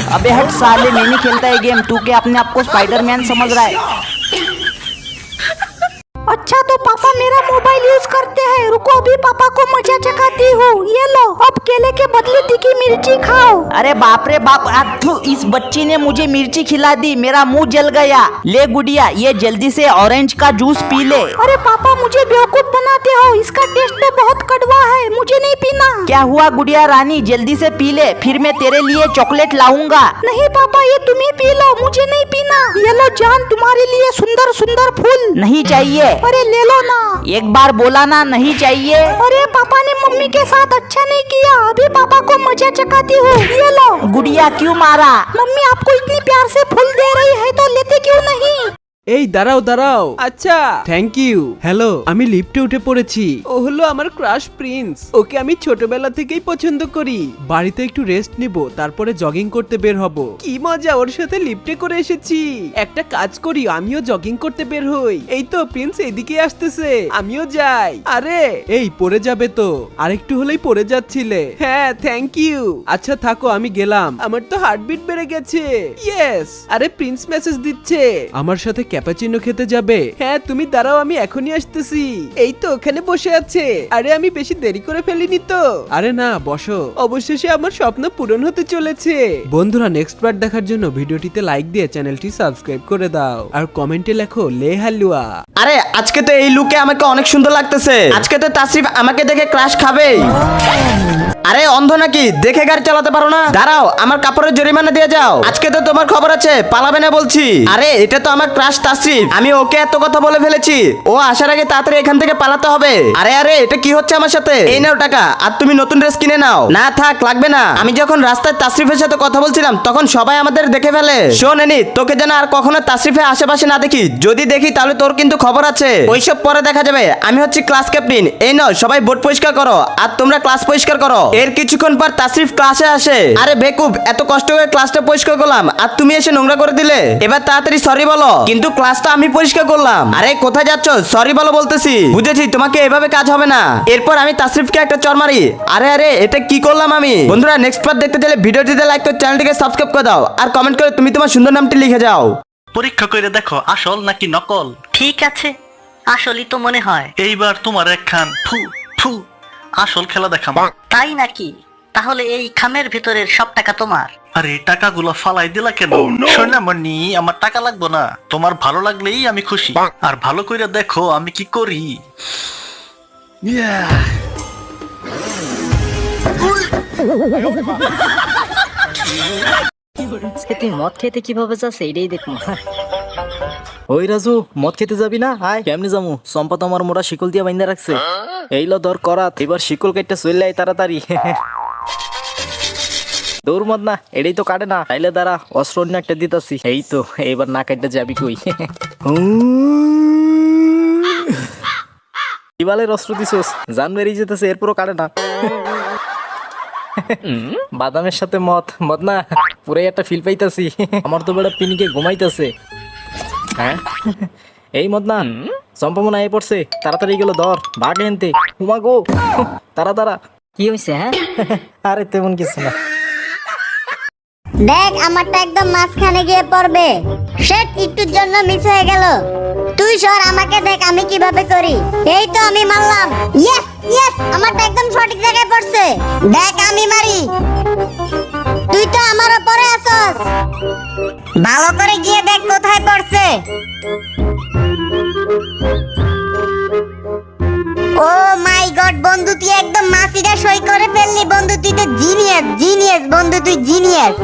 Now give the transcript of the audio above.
अबे हट साले, मैं नहीं खेलता ये गेम। तू क्या अपने आप को स्पाइडरमैन समझ रहा है? अच्छा तो पापा मेरा मोबाइल यूज करते हैं, रुको अभी पापा को मजा चखाती हूँ। ये लो, अब केले के बदले तीखी मिर्ची खाओ। अरे बाप रे बाप, आथू, इस बच्ची ने मुझे मिर्ची खिला दी, मेरा मुंह जल गया। ले गुड़िया, ये जल्दी से ऑरेंज का जूस पी ले। अरे पापा मुझे बेवकूफ बनाते हो, इसका टेस्ट तो बहुत कड़वा है, मुझे नहीं पीना। क्या हुआ गुड़िया रानी, जल्दी से पी ले, फिर मैं तेरे लिए चॉकलेट लाऊंगा। नहीं पापा, ये तुम ही पी लो, मुझे नहीं पीना। ये लो जान, तुम्हारे लिए सुंदर सुंदर फूल। नहीं चाहिए। अरे ले लो ना। एक बार बोला ना नहीं चाहिए। अरे पापा ने मम्मी के साथ अच्छा नहीं किया, अभी पापा को मजा चखाती हूँ। ये लो। गुड़िया क्यों मारा? मम्मी आपको इतनी प्यार से फूल दे रही है तो लेते क्यों नहीं? এই দাঁড়াও দাঁড়াও। আচ্ছা থ্যাংক ইউ। হ্যালো, আমি লিফটে উঠে পড়েছি। ও হলো আমার ক্রাশ প্রিন্স, ওকে আমি ছোটবেলা থেকেই পছন্দ করি। বাড়িতে একটু রেস্ট নিব, তারপরে জগিং করতে বের হব। কি মজা, ওর সাথে লিফটে করে এসেছি। একটা কাজ করি, আমিও জগিং করতে বের হই। এই তো প্রিন্স এদিকে আসতেছে, আমিও যাই। আরে এই পড়ে যাবে তো, আরেকটু হলেই পড়ে যাচ্ছিলে। হ্যাঁ থ্যাংক ইউ। আচ্ছা থাকো, আমি গেলাম। আমার তো হার্টবিট বেড়ে গেছে। ইয়েস। আরে প্রিন্স মেসেজ দিচ্ছে, আমার সাথে ক্যাপাচিনো খেতে যাবে। হ্যাঁ তুমি দাঁড়াও, আমি এখনই আসতেছি। এই তো ওখানে বসে আছে। আরে আমি বেশি দেরি করে ফেলিনি তো? আরে না, বসো। অবশেষে আমার স্বপ্ন পূরণ হতে চলেছে। বন্ধুরা, নেক্সট পার্ট দেখার জন্য ভিডিওটিতে লাইক দিয়ে চ্যানেলটি সাবস্ক্রাইব করে দাও আর কমেন্টে লেখো লে হালুয়া। আরে আজকে তো এই লুকে আমাকে অনেক সুন্দর লাগতেছে। আজকে তো তাসরিফ আমাকে দেখে ক্রাশ খাবে। আরে অন্ধ নাকি, দেখে গাড়ি চালাতে পারো না? দাঁড়াও, আমার কাপড়ের জরিমানা দিয়ে যাও। আজকে তো তোমার খবর আছে, পালাবে না বলছি। আরে এটা তো আমার ক্রাশ তাসরিফ, আমি ওকে এত কথা বলে ফেলেছি, ও আসার আগে তাড়াতাড়ি এখান থেকে পালাতে হবে। আরে আরে এটা কি হচ্ছে আমার সাথে? এই নাও টাকা, আর তুমি নতুন ড্রেস কিনে নাও। না থাক, লাগবে না। আমি যখন রাস্তায় তাসরিফের সাথে কথা বলছিলাম তখন সবাই আমাদের দেখে ফেলে। শোন এনি, তোকে যেন আর কখনো তাসরিফের আশেপাশে না দেখি। যদি দেখি তাহলে তোর কিন্তু খবর আছে। ওইসব পরে দেখা যাবে। আমি হচ্ছি ক্লাস ক্যাপ্টেন। এই নাও, সবাই বোর্ড পরিষ্কার করো আর তোমরা ক্লাস পরিষ্কার করো। এর কিছুক্ষণ পর তাসরিফ ক্লাসে আসে। আরে বেকুব, এত কষ্ট করে ক্লাসটা পরিষ্কার করলাম আর তুমি এসে নোংরা করে দিলে। এবার তাড়াতাড়ি সরি বলো। কিন্তু ক্লাসটা আমি পরিষ্কার করলাম। আরে কোথায় যাচ্ছ? সরি বলো বলতেছি। বুঝেছি, তোমাকে এভাবে কাজ হবে না। এরপর আমি তাসরিফকে একটা চড় মারি। আরে আরে এটা কি করলাম আমি? বন্ধুরা, নেক্সট পার্ট দেখতে চাইলে ভিডিওটিতে লাইক করে চ্যানেলটিকে সাবস্ক্রাইব করে দাও আর কমেন্ট করে তুমি তোমার সুন্দর নামটি লিখে যাও। পরীক্ষা করে দেখো আসল নাকি নকল। ঠিক আছে, আসলই তো মনে হয়। এইবার তোমার একখান ফু ফু আসল খেলা দেখাম। তাই নাকি? তাহলে এই খামের ভিতরের সব টাকা তোমার? আরে টাকাগুলো ফালাই দিলা কেন? সোনামণি, আমার টাকা লাগবে না, তোমার ভালো লাগলেই আমি খুশি। আর ভালো করে দেখো আমি কি করি। তুই মদ খেতে কিভাবে যাস এইটাই দেখবো। ওই রাজু, মদ খেতে যাবি না? আয়। কেমনি যাবো? সম্পা তো আমার মোটা শিকল দিয়ে বাইন্দা রাখছে। এইলো ধর করাত, এবার শিকল কেটে চলে আয় তাড়াতাড়ি। দৌড় মদ না, এটাই তো কাটে না। তাইলে দাঁড়া, অস্ত্র অন্য একটা দিতাছি। এই তো, এবার না কাটতে যাবি কই? কিবালের অস্ত্র দিছোস, জান বেরিয়ে যেতেছে, এরপরও কাটে না। বাদামের সাথে মদ, মদ না, পুরাই একটা ফিল পাইতাছি। আমার তো বেটা পিনিকে ঘুমাইতেছে। হ্যাঁ এই মদ না, সম্পূর্ণ আয় পড়ছে, তাড়াতাড়ি গেল ধর, ভাগ এনতে। উমা গো, তারা তারা। কি হয়েছে? হ্যাঁ আরে তেমন কিছু না। দেখ আমারটা একদম মাঝখানে গিয়ে পড়বে। শেট, একটুর জন্য মিস হয়ে গেল। তুই সর, আমাকে দেখ আমি কিভাবে করি। এই তো আমি মারলাম। ইয়েস ইয়েস, আমারটা একদম সঠিক জায়গায় পড়ছে। দেখ আমি মারি, তুই তো আমার উপরে আসস। ভালো করে গিয়ে দেখ কোথায় পড়ছে। ও মাই গড বন্ধু, তুই একদম মাসিটা সই করে ফেললি বন্ধু। তুই তো জিনিয়াস, জিনিয়াস বন্ধু, তুই জিনিয়াস।